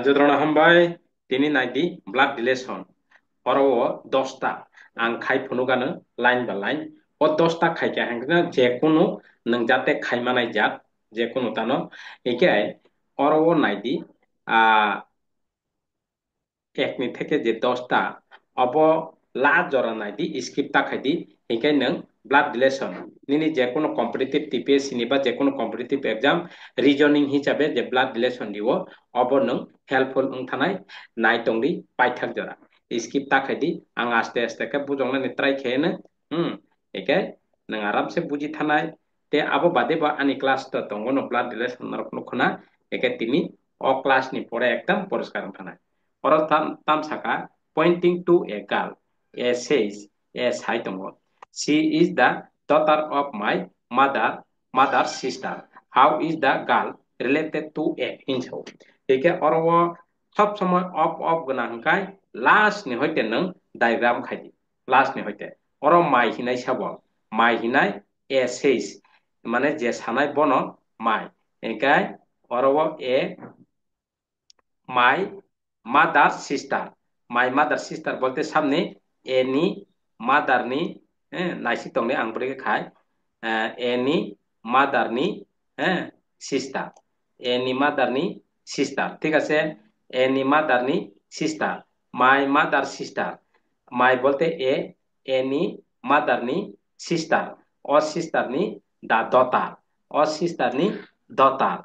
Jodrona hambai tini naidi blood relation oro dosta ang khai phunugano line ba line o dosta khai ka hangna je kono nang jate khai manai jat je kono tano ekai oro naidi a acne থেকে যে 10টা of লা জরা নাইদি skip তাকাইদি এখানে নং blood relation নিনি যে কোনো competitive TPSC নি বা যে কোনো কম্পিটিটিভ এক্সাম রিজনিং হিসাবে যে ব্লাড রিলেশন দিও অব নং হেল্পফুল থানায় নাইটংদি পাইথাক জরা স্কিপ তাকাইদি আং আস্তে আস্তে কে বুজংনা ট্রাই খেয়েনে একে নং আরামসে বুঝি থানায় তে আবো বাদে বা আনি ক্লাস তো তঙ্গনো ব্লাড রিলেশন নরকনখনা একে তিনি অ ক্লাস নি পরে একদম পরিষ্কার থানায় Or Tamsaka, pointing to a girl, says, as Haitongo. She is the daughter of my mother's sister. How is the girl related to a incho? Eke orwo সব সময় অফ গোনাংকাই লাস্ট নি হইতে নং ডায়াগ্রাম খাইদি লাস্ট নি হইতে অর মাই হিনাই সাব মাই হিনাই এ সেইস মানে যে সানাই বন মাই একাই অরব এ my mother sister my mother sister বলতে সামনে এনি মাদারনি নাইসি তংনে আং বলে খাই এনি মাদারনি সিস্টার এনি মাদারনি সিস্টার ঠিক আছে এনি মাদারনি সিস্টার মাই মাদার সিস্টার মাই বলতে এনি মাদারনি সিস্টার ও সিস্টারনি দা দতার ও সিস্টারনি দতার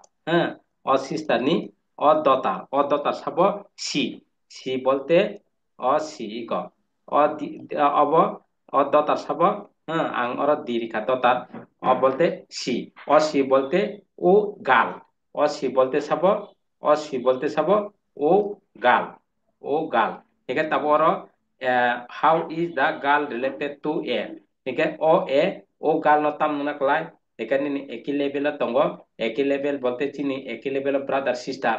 ও সিস্টারনি অদতার সাব সি সি বলতে অসি গ অব অদতার সাব আং অর দিরিখা দতার বলতে সি অসি বলতে ও গাল অসি বলতে সাব অসি বলতে সাব ও গাল ও গাল ঠিক আছে তারপর how is the girl related to A ঠিক আছে ও গাল নতাম নাকলাই এখানে একই লেভেল তঙ্গ একই লেভেল বলতে চিনি একই level brother sister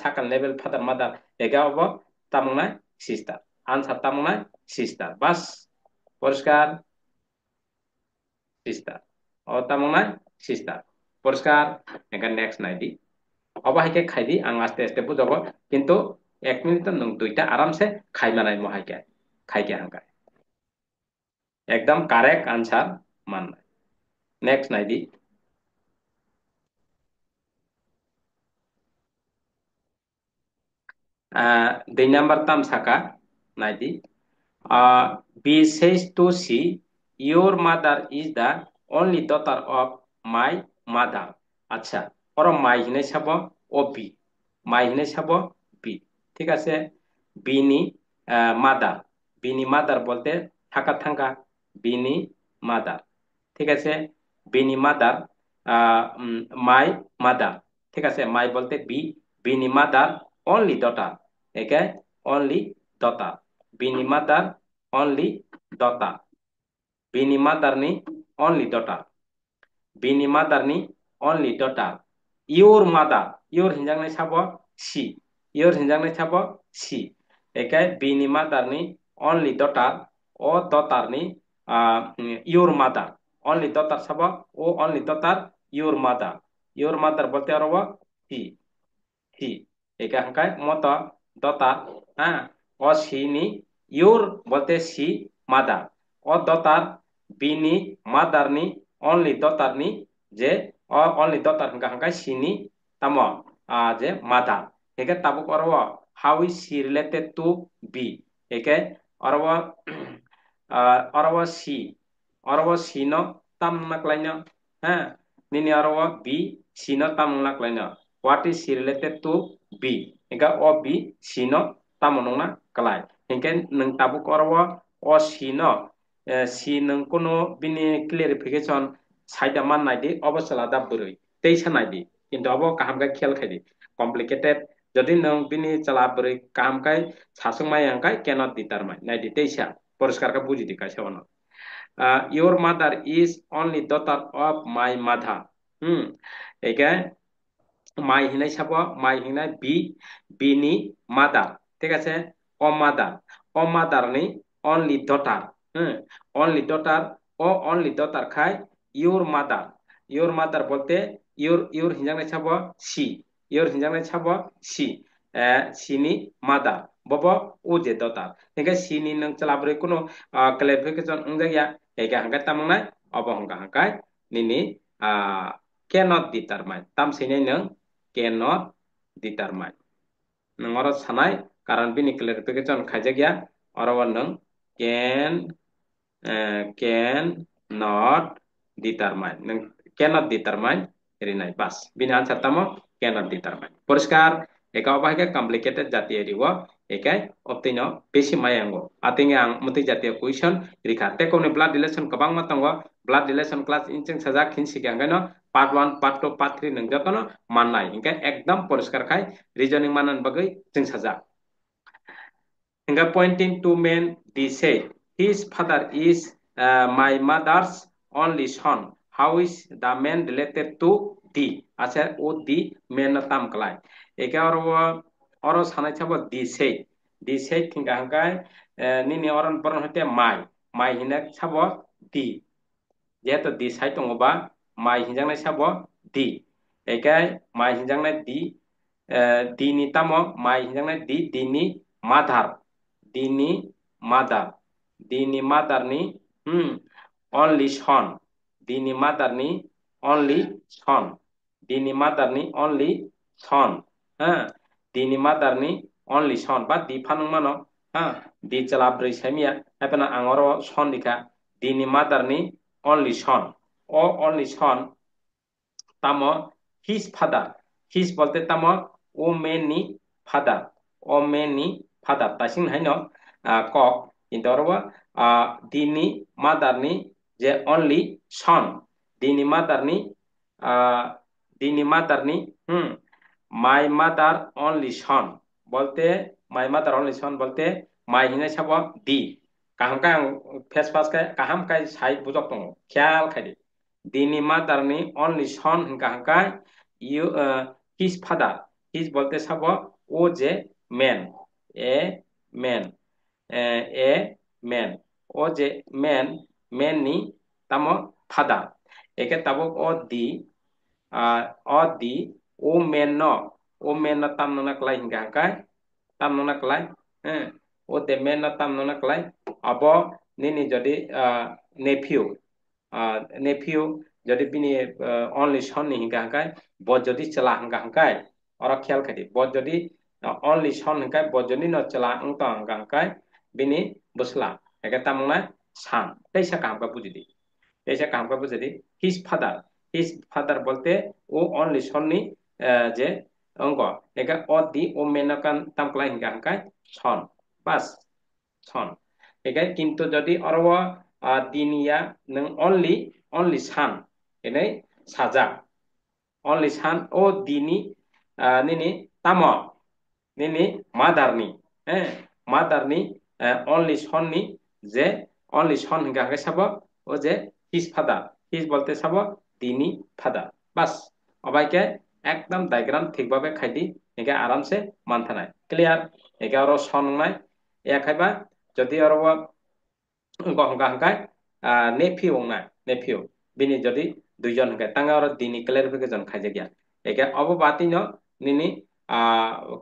second level father mother ega obo tamungnai sister answer tamungnai sister bas পরিষ্কার sister o tamungnai sister পরিষ্কার এখানে নেক্সট নাইদি অবাহিকে খাইদি আং আস্তে আস্তে বুঝাবো কিন্তু 1 মিনিট নং দুইটা আরামসে খাইমানাই মহাইকে খাইকে হাঙ্গায় একদম কারেক্ট আনসার মাননাই নেক্সট নাইদি 2 নাম্বার তাম সাকা নাইদি B says to C, your mother is the only daughter of my mother. আচ্ছা ওর মাই হিনে ছাব ও বি মাই হিনে ছাব বি ঠিক আছে বিনি মাদার বিনি মাদার বলতে থাকা থাকা বিনি মাদার ঠিক আছে বিনি মাদার মাই মাদার ঠিক আছে মাই বলতে বি বিনি মাদার অনলি ডটার একে অনলি ডটার বিনি mother only daughter. Bini mother ni only daughter. Bini mother ni only daughter. Your mother. Your hinjang ni sabo she. Your hinjang ni sabo she. Ekai bini mother ni only daughter. O daughter ni your mother. Only daughter sabo o only daughter your mother. Your mother bolte arobo he. He. Ekai hangkai moto daughter. O she ni your বলতে C mother ও দতার বিনি mother নি only দতার নি যে only দতার হাঙ্কা হাঙ্কা সিনি তাম যে mother একে তাবুক অরব how is C related to B একে অরব অরব সি ন তাম নাকলাইন নিনি অরব বি সি ন তাম নাকলাইন what is C related to B একা অ বি সি ন তাম নংনা কালাই Hingke nang tabu korwo o sino si nang kono bini clarification saida man naidi obosala da burui teisa naidi কিন্তু abo kaham kai khel khaidi complicated যদি nang bini chala burui kaham kai sasung mai ang kai cannot determine naidi teisa poriskar ka buji di kaisa ono your mother is only daughter of my mother eke মাই হিনাই সাব মাই হিনাই বিনি mother ঠিক আছে অমাদার নি অনলি ডটার অনলি ডটার ও অনলি ডটার খাই ইউর মাদার বলতে ইউর হিঞ্জাং নাই সাব সি ইউর হিঞ্জাং নাই সাব সি sini mother bobo uje dotar hingga sini nang celabri kuno clarification unggah ya hingga hangkai tamangnai obo hangka hangkai nini cannot determine tam sini nang cannot determine nang oro sanai karan bini clarification khaijak ya oro nang can not determine nang cannot determine rinai pas bini answer tamo cannot determine poriskar eka obahike complicated jatiya riwo ekai optino besi mayango atinge ang muti jatiya question rikha tekone blood relation kabang matango blood relation class inching sajak hin sikyangano part 1 part 2 part 3 nang jotono mannai ingke ekdam poriskar khai reasoning manan bagai jing sajak ingka pointing to man they say his father is my mother's only son how is the man related to the আচ্ছা ও দি main তাম কলাই একে or সানাই ছাব দি সেই থিঙ্গা হাঙ্কাই নিনি অরন পরন হতে মাই হিনা ছাব দি যেহেতু দি সাই দङबा মাই হিনজাংনাই ছাব দি একে মাই হিনজাংনাই di ni tamo mai hinjangna di ni mother dini mother dini mother ni only son dini mother ni only son dini mother ni only son dini mother ni only son ba di phanung mano di chalabri samia apena angoro son dikha dini mother ni only son o only son tamo his father his bolte tamo o man ni father o man ni father tasing haino kok indorwa dini mother ni je only son dini mother ni dini mother ni my mother only son bolte my mother only son bolte my hine sabo di kaham kai face face kai kaham kai sai bujok tong khyal khai dini mother ni only son hingka hangkai you his father his bolte sabo o je man a man a man o je man ni tamo father eke tabo o di o man no tam no klai hingka hangkai tam no klai o de man no tam no klai abo nini jodi nephew nephew যদি বিনি only সন নি হিংকা হাঙ্কাই বদ যদি চলা হাঙ্কা হাঙ্কাই or খেয়াল খাইদি বদ যদি only সন হাঙ্কাই বদ যদি ন চলা অংত হাঙ্কা হাঙ্কাই বিনি বসলা একে তামনা সান তেইসা কাহামকা বুঝিদি তেইসা কাহামকা বুঝিদি হিজ ফাদার বলতে ও অনলি সন নি যে অঙ্ক একে অ দি ও মেনকান তামকলা হিংকা হাঙ্কাই সন বাস সন একে কিন্তু যদি অরব দিনিয়া নং only son ini saja only son o dini nini tamo nini mother ni mother ni only son ni je only son hingga hingga sabo o je his father his bolte sabo dini father bas অবাইকে একদম diagram ঠিকভাবে খাইদি একে আরামসে মানথানাই clear একে আরো সননাই এ খাইবা যদি আরো গহঙ্গা হঙ্গাই Nephew না nephew bini jodi duijon hingga tanga oro dini clarification khaijagya eke obo batino nini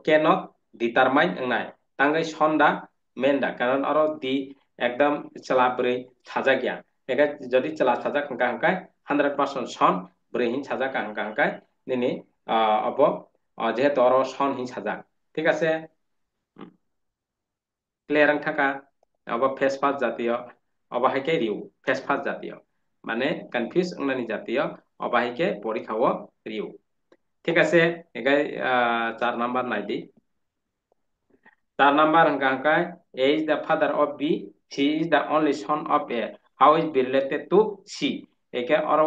cannot determine ngnai tangai sonda menda karon oro di ekdam chalabri sajagya eke jodi chala sajak hingga hingga 100% son bri hin sajak hingga hingga nini obo jehetu oro son hin sajak ঠিক আছে clear থাকা obo face pass jatiyo obo haike riu face pass jatiyo মানে confuse অংনানি জাতীয় অবাহিকে পরীক্ষাও রিউ ঠিক আছে এগাই 4 নাম্বার নাইদি 4 নাম্বার হংকাই A is the father of B C is the only son of A how is B related to C একে অর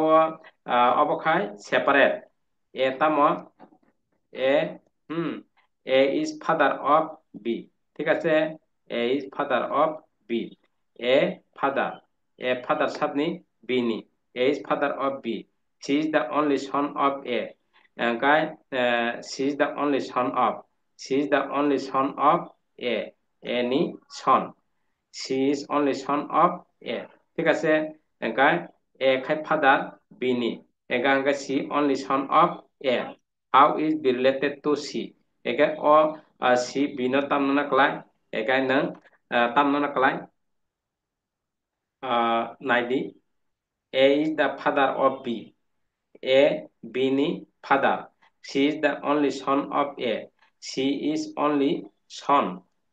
অবখাই সেপারেট এ তাম এ A is father of B ঠিক আছে A is father of B A father সাবনি Bini. A is father of B. She is the only son of A. Guy, she is the only son of. She is the only son of A. Any son. She is only son of A. ঠিক আছে guy, A খাই father Bini. Guy, she only son of A. How is be related to C? Ega o si bino tamna klai ekai nang tamna klai naidi A is the father of B. A bini father. She is the only son of A. She is only son.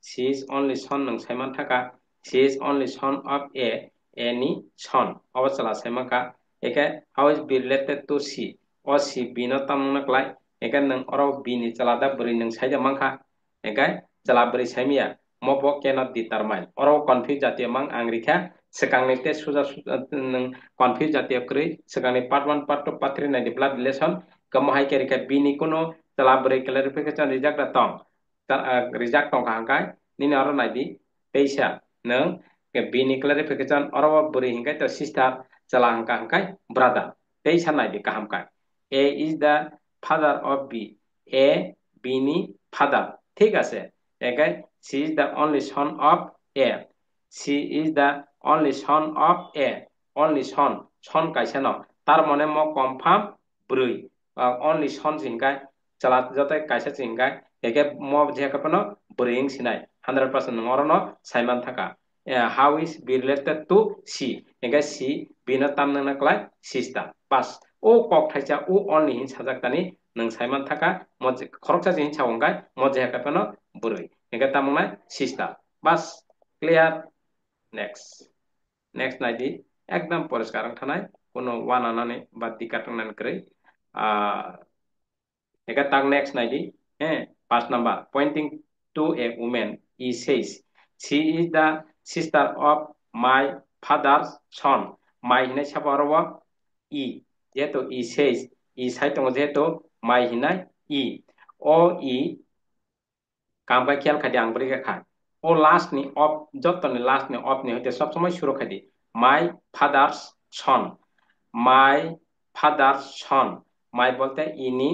She is only son nang saiman thaka. She is only son of A. Any son. Awasala saimaka. Eke how is B related to C? Or C bino tamna klai. Eke nang oro bini chalada beri nang saija mangka. Eke chalabri saimia. Mobo cannot determine. Oro confuse jati mang angrika. Sekang nete sudah nang confuse jati kri. Sekang ni part 1 part 2 part 3 na di blood relation. Kemohai kerika bini kuno chalabri clarification reject datang. Reject tong kahangkai. Nini oro naidi. Peisa nang ke bini clarification oro beri hingkai to sister chalang kahangkai brother. Peisa naidi kahamkai. A is the father of B. A bini father. ঠিক আছে একাই she is the only son of A. She is the only son of A. Only son. Son kaisa no. Tar mone mo confirm brui. Only son singkai. Chalat jotai kaisa singkai. Eke mo jeka pano bruing sinai. 100% ngoro no Simon thaka. How is be related to she? Eke she bina tamna na klai sister. Pas. O kok thaisa o only hin sajak tani nang Simon thaka mo khoroksa jin chawongai mo jeka pano brui. Eke tamna sister. Pas clear. Next নাইদি একদম পরিষ্কার থানায় কোনো one আনানে বা দিকাটং নান করে একা তাক next নাইদি হ্যাঁ 5 number pointing to a woman E says she is the sister of my father's son মাই হিনাই সাপারব ই যেহেতু ই সেজ ই সাইট দङ যেহেতু মাই হিনাই ই ও ই কামকা খেয়াল খাদি আংবরি খা ও লাস্ট নি অফ যতনি লাস্ট নি অফ নি হইতে সব সময় শুরু খাদি my father's son my father's son মাই বলতে ইনি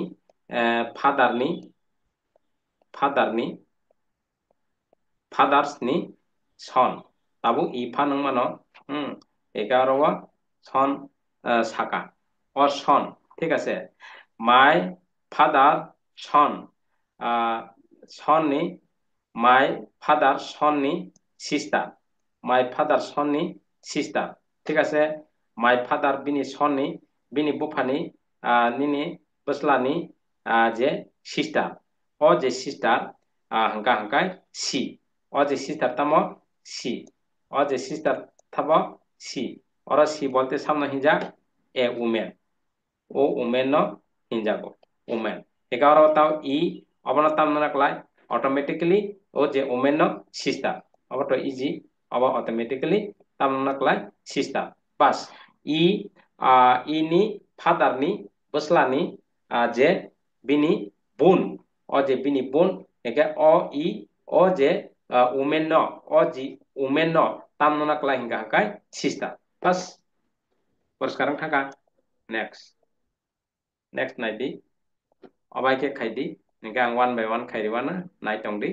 ফাদারনি ফাদারনি ফাদার্সনি সন তাবু ইফা নং মানো 11 সন সাকা ও সন ঠিক আছে মাই ফাদার সন সননি মাই ফাদার সননি সিস্টার মাই ফাদার সননি সিস্টার ঠিক আছে মাই ফাদার বিনি সননি বিনি বুফানি নিনি বসলানি যে সিস্টার ও যে সিস্টার হাঙ্কা হাঙ্কায় সি ও যে সিস্টার তামো সি ও যে সিস্টার থাবো সি ওরা সি বলতে সামনে হিজা এ উমেন ও উমেন ন হিনজাগো উমেন 11 তাও ই অবনা তামনা ক্লাই অটোমেটিক্যালি ও যে উমেন ন সিস্টার অবটো ইজি অব অটোমেটিক্যালি তামনা ক্লাই সিস্টার বাস ই ইনি ফাদারনি বসলানি যে বিনি বুন ও যে বিনি বুন একে অ ই ও যে উমেন ন ও জি উমেন ন তামনা ক্লাই হিঙ্গা হাকাই সিস্টার বাস পরিষ্কার থাকা next naidi অবাইকে খাইদি নিকা আং ওয়ান বাই ওয়ান খাইদিবানা নাইতংদি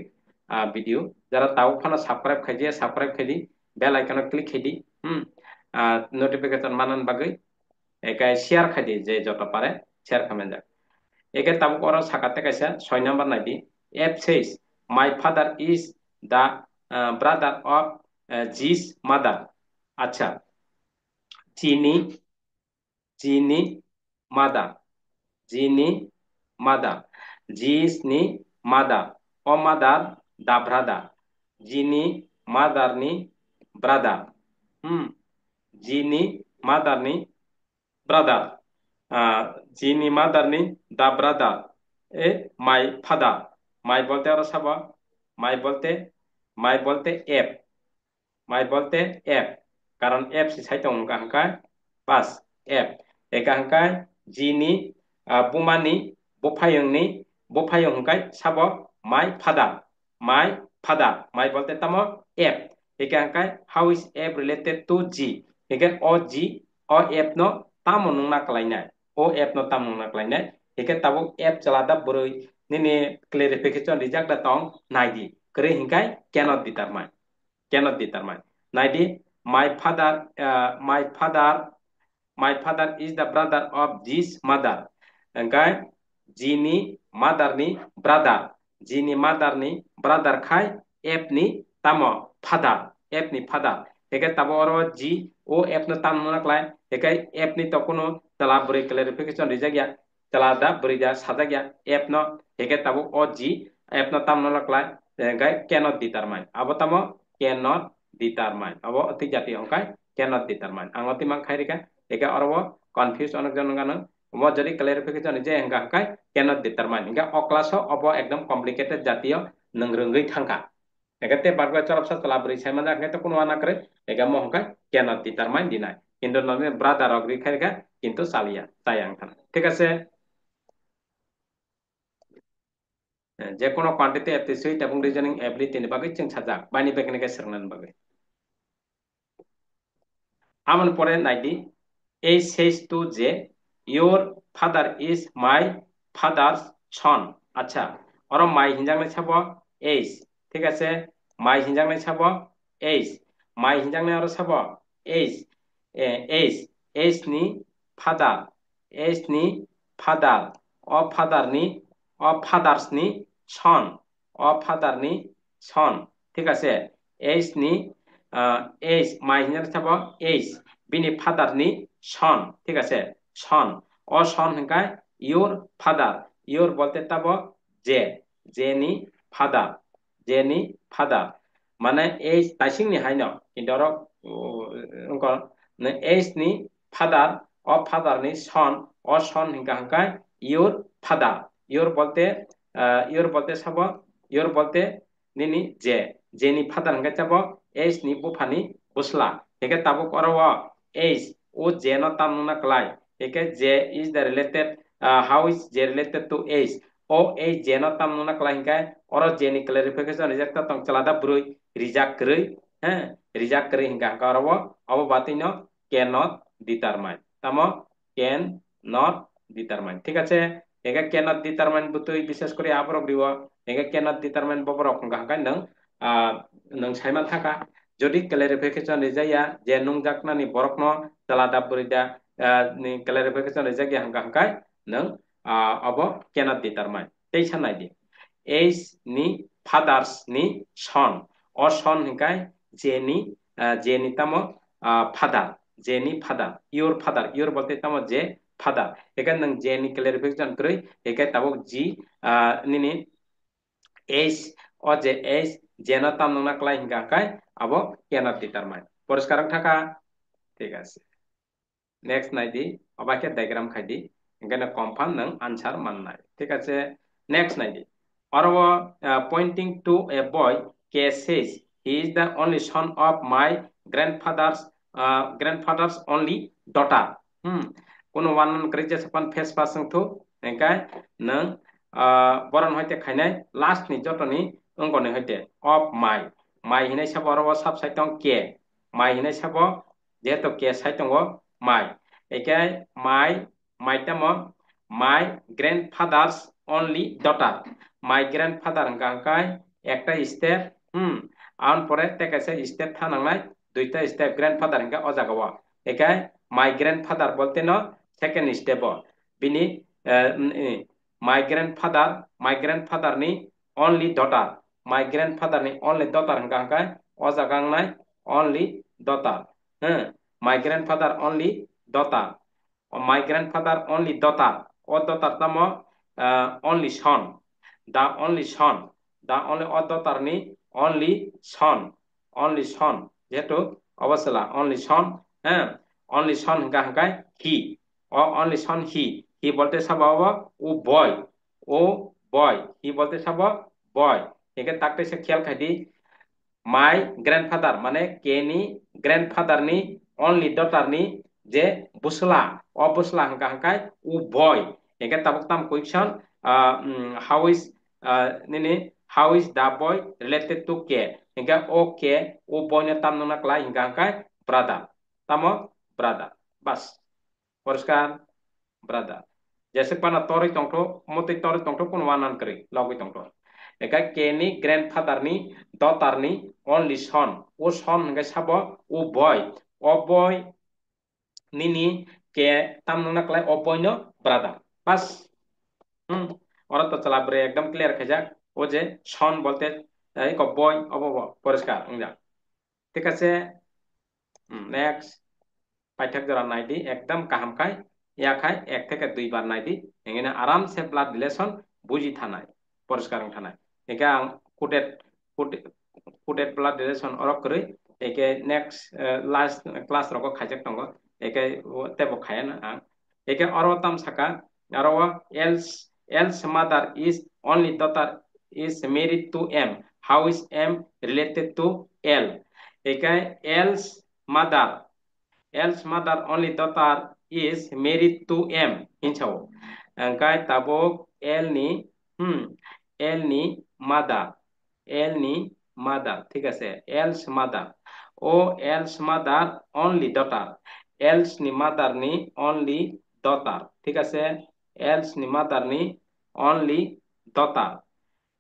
ভিডিও যারা তাও ফানা সাবস্ক্রাইব খাইদি সাবস্ক্রাইব খাইদি বেল আইকন ক্লিক খাইদি নোটিফিকেশন মানান বাগৈ একাই শেয়ার খাইদি যে যত পারে শেয়ার খামেন যাক একে তাবুক ওরা সাকাতে কাইসা 6 নাম্বার নাইদি F says my father is the brother of জিস মাদার আচ্ছা চিনি চিনি mother Jini mother. Jis ni mother. O mother da brother. Jini mother ni brother. Jini mother ni brother. Jini mother ni da brother. My father. My bolte ora sabo. My bolte F. My bolte F. Karon F si saito ongka hangkai pas F. Eka hangkai Jini Bumani, Bopayong hangkai sabo my father, my bolte tamo F. Eke hangkai how is F related to G? Eke O G O F no tamo nung naklainai. O F no tamo nung naklainai. Eke tabo F chalada boroi nini clarification reject datong naidi. Kere hangkai cannot determine. Naidi my father is the brother of this mother. Engkai Jini mother ni brother. G ni mother ni brother khai F ni tamo father F ni father hekai tabo oro G o F no tam na klai hekai F ni to kono tala bri clarification rijagya tala da bri ja sajagya F no hekai tabo o G F no tam na klai hekai cannot determine abo tamo cannot determine abo ti jati hongkai cannot determine angoti mang khai rika hekai oro confuse onak jon ngana mo jadi clarification je hingga kai cannot determine hingga o class obo ekdom complicated jatiyo nangrengai thangka এগাতে বারবার চরপ সা চলা বরি সাইমান রাখে তো কোনো আনা করে এগা মহকা cannot determine দিনাই কিন্তু নবে ব্রাদার অগ্রি খাইগা কিন্তু সালিয়া তাই আংখান ঠিক আছে যে কোনো কোয়ান্টিটি অ্যাপ্রিসিয়েট এবং রিজনিং এবিলিটি ni bagay जों সাজা বাইনি বেকনিকে sernan bagay আমন পরে নাইদি এই says to যে your father is my father's son আচ্ছা আর মাই হিনজাংনে ছাবো এইস ঠিক আছে মাই হিনজাংনে ছাবো এইস মাই হিনজাংনে আর ছাবো এইস এইস এইস ni father এইস ni father অ father ni অ fathers ni son অ father ni son ঠিক আছে এইস ni এইস মাই হিনজাংনে ছাবো এইস বিনি ফাদার নি সন ঠিক আছে সন ও সন হংকায় ইউর ফাদার ইউর বলতে তাব যে যে নি ফাদার যে নি ফাদার মানে এই তাইসিং নি হাইন কিন্তু এইস নি ফাদার ও ফাদার নি সন ও সন হংকা হংকায় ইউর ফাদার ইউর বলতে সাব ইউর বলতে নিনি যে নি ফাদার হংকায় চাব এইস নি বুফানি বুসলা হেকে তাবুক অরওয়া H o J no tam na klai eke J is the related how is J related to H o H J no tam na klai kai oro J ni clarification reject tong chalada brui reject krei reject krei hingga ka oro abo batino cannot determine tamo can not determine ঠিক আছে একে cannot determine বুতই বিশেষ করে আবরক দিব একে cannot determine ববরক হংগা হাঙ্গাই নং সাইমা থাকা যদি ক্লারিফিকেশন রেজাইয়া যে নুং জাকনানি বরকনো তালাদা বরিদা ni clarification রেজাগি হাঙ্কা হাঙ্কাই নং অব cannot determine এই সানাই দি এইস ni fathers ni son অ son হিকাই যে নি তামো ফাদার যে নি ফাদার ইউর বলতে তামো যে ফাদার এখানে নং যে নি ক্লারিফিকেশন করি এখানে তাবো জি নিনি এইস ও যে এইস যেন তাম নংনা ক্লাই হিঙ্গা কাই আবো cannot determine পরিষ্কার থাকা ঠিক আছে নেক্সট নাইদি অবাকে ডায়াগ্রাম খাইদি এখানে কমফার্ম নং আনসার মাননাই ঠিক আছে নেক্সট নাইদি অরব pointing to a boy K says he is the only son of my grandfather's only daughter কোন ওয়ান ক্রিজে সপান ফেস পাসং থু একাই নং বরন হইতে খাইনাই লাস্ট ni যতনি অঙ্গনে হইতে অফ মাই হিনাই সাব অরব সাব সাইটং কে মাই হিনাই সাব যেহেতু কে সাইটং মাই একাই মাইটাম my grandfather's only daughter my grandfather গাঙ্কাই একটা স্টেপ আউন পরে তেকাছে স্টেপ থানাংনাই দুইটা স্টেপ গ্র্যান্ডফাদার হিঙ্গা অজাগাওয়া একাই মাই গ্র্যান্ডফাদার বলতে ন সেকেন্ড স্টেপ বিনি my grandfather ni only daughter my grandfather ni only daughter hingga hangkai o jagang nai only daughter my grandfather only daughter my grandfather only daughter o daughter tamo only son the only son o daughter ni only son যেহেতু অবসলা only son only son hingga hangkai he o only son he বলতে সাবাবা ও বয় হি বলতে sub বয় একে তাকতে সে খেয়াল খাইদি my grandfather মানে কে নি grandfather ni only daughter ni যে বুসলা অবুসলা হাঙ্কা হাঙ্কাই উ বয় একে তাবক তাম কুইকশন হাউ ইজ নিনি how is the boy related to K একে ও কে ও বয় নে তাম ননা ক্লাই হাঙ্কা হাঙ্কাই ব্রাদার তামো ব্রাদার বাস পরিষ্কার ব্রাদার जैसे पाना तोरी तंगतो मोते तोरी तंगतो पुन वानान करी लगै तंगतो एका केनी ग्रैंडफादर नि daughter ni only son o son hingga sabo o boy nini ke tam nuna klai o boy no brother pas ora to chala bre ekdam clear khaja ও যে সন বলতে এই বয় অবব পরিষ্কার ইংরা ঠিক আছে নেক্সট পাইথাক জরা নাইদি একদম কাহামखाय ইয়াखाय এক থেকে দুইবার নাইদি এখানে আরামসে ব্লাড রিলেশন বুঝি থানায় পরিষ্কার থানায় একে আং কুটেট কুটেট ব্লাড রিলেশন অরক করে একে নেক্সট লাস্ট ক্লাস রক খাইজাক দङ একে তেবো খাया ना आं एके अरवताम साका Arab else mother is only daughter is married to M. How is M related to L? एके else mother only daughter is married to M. Hinchau. Angkai tabok hmm L ni mother ঠিক আছে else mother ও else mother only daughter else ni mother ni only daughter ঠিক আছে else ni mother ni only daughter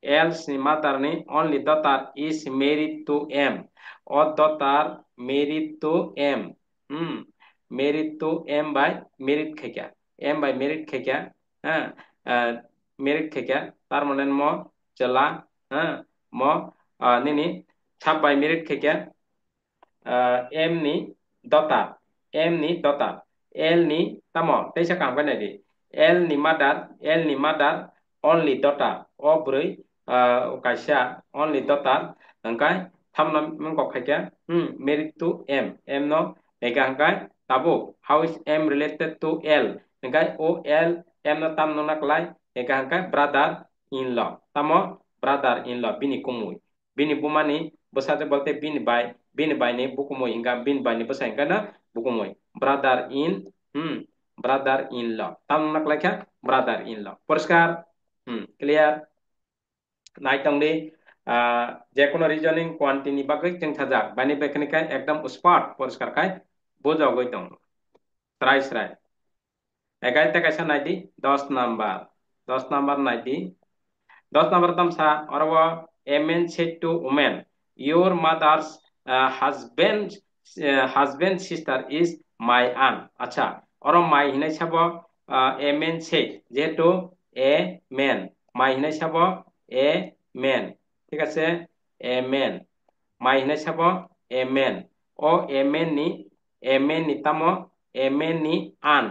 else ni mother ni only daughter is married to M or daughter married to M married to M by married khekya M by married khekya হ্যাঁ married khekya তার মানে ম চলা হ্যাঁ ম nini sab by merit khekya m ni dota l ni tamo teisa kam kan di l ni mother only daughter obroi kaisa only daughter angkai thamna mengkok khekya merit to m no ega angkai tabo how is m related to l angkai o l m no tam no naklai ega angkai brother in law tamo brother in law bini kumui bini bumani besate bolte bini by ni bukumoy hingga bini by ni besa hingga na bukumoy brother in law tam naklai kya brother in law পরিষ্কার clear নাইতং দি যে কোনো reasoning quantity বাগৈ जों थाजाक बानि बेखनिखाय एकदम spot परिष्कारखाय बुजावगै दं स्राय एगाय तेगायसा नायदि 10 नाम्बार नायदि 10 नाम्बार तामसा अरवा a man said to woman your mother's husband sister is my aunt আচ্ছা অর মাই হিনাই সাবো a man said যেহেতু a man মাই হিনাই সাবো a man ঠিক আছে a man মাই হিনাই সাবো a man O a man ni tamo a man ni an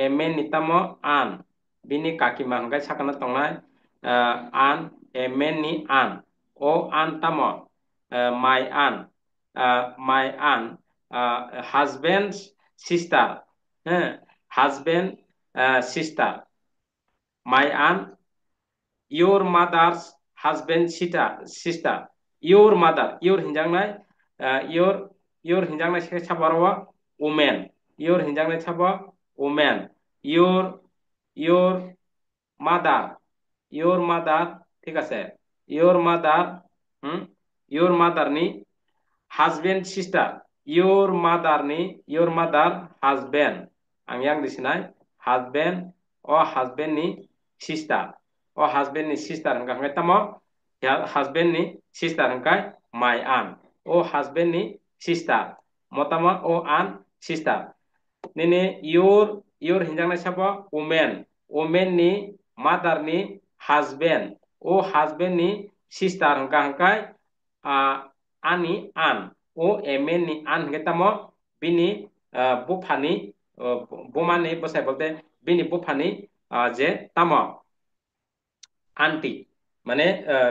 a man ni tamo an bini kakima hangkai sakana tongnai an a man ni an o an tamo my aunt husband's sister husband sister my aunt your mother's husband sister your mother your hinjangnai your hinjangnai se sabarwa woman your hinjangnai sabo woman your mother ঠিক আছে your mother ni husband sister your mother husband ang yang disinai husband or husband ni sister or husband ni sister hangkai tamo husband ni sister hangkai my aunt or husband ni sister motama o aunt sister nini your hinjang na sabo woman ni mother ni husband o husband ni sister hangkai ani an o emen ni an hangkai tamo bini bufani bomani bosai bolte bini bufani je tamo auntie মানে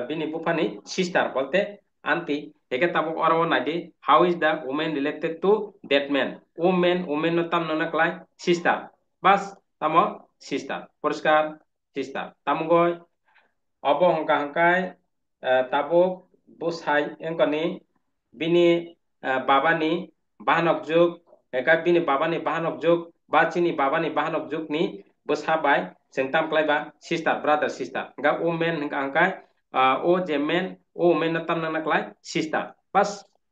bini bufani sister bolte auntie eke tabuk orawo nadi how is the woman related to that man woman no tam no naklai sister bas tamo sister poriskar sister tamugoy obo hongka hangkai tabuk busai engkoni bini babani bahanok juk eka bini babani bahanok juk ba chini babani bahanok juk ni bosabai जों tam klaiba sister brother sister ga woman hangkai o je men o woman na tam na klai sister bas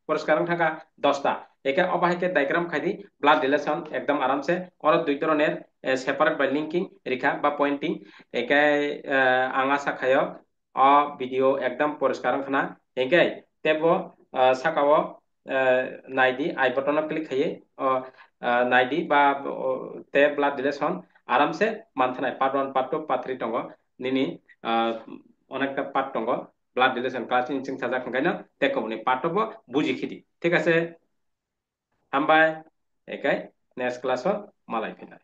পরিষ্কার থাকা 10টা একে অবাহিকে diagram খাইদি blood relation একদম আরামসে और দুই ধরনের সেপারেট বাই লিংকিং রেখা বা পয়েন্টিং একে আং আশা খায় অ ভিডিও একদম পরিষ্কার খানা একে তেবো সাকাও নাইদি আই বাটন ক্লিক খাইয়ে নাইদি বা তে ব্লাড রিলেশন आराम से मानथानाय पार्ट 1 पार्ट 2 पार्ट 3 दङ nini অনেকটা পাঠ দङ ব্লাড রিলেশন ক্লাস ইনচিং সাজাखांखायनो टेको नि पाठबो बुजिखिदि ঠিক আছে हामबाय एखाय नेक्स्ट क्लास मालाय फैना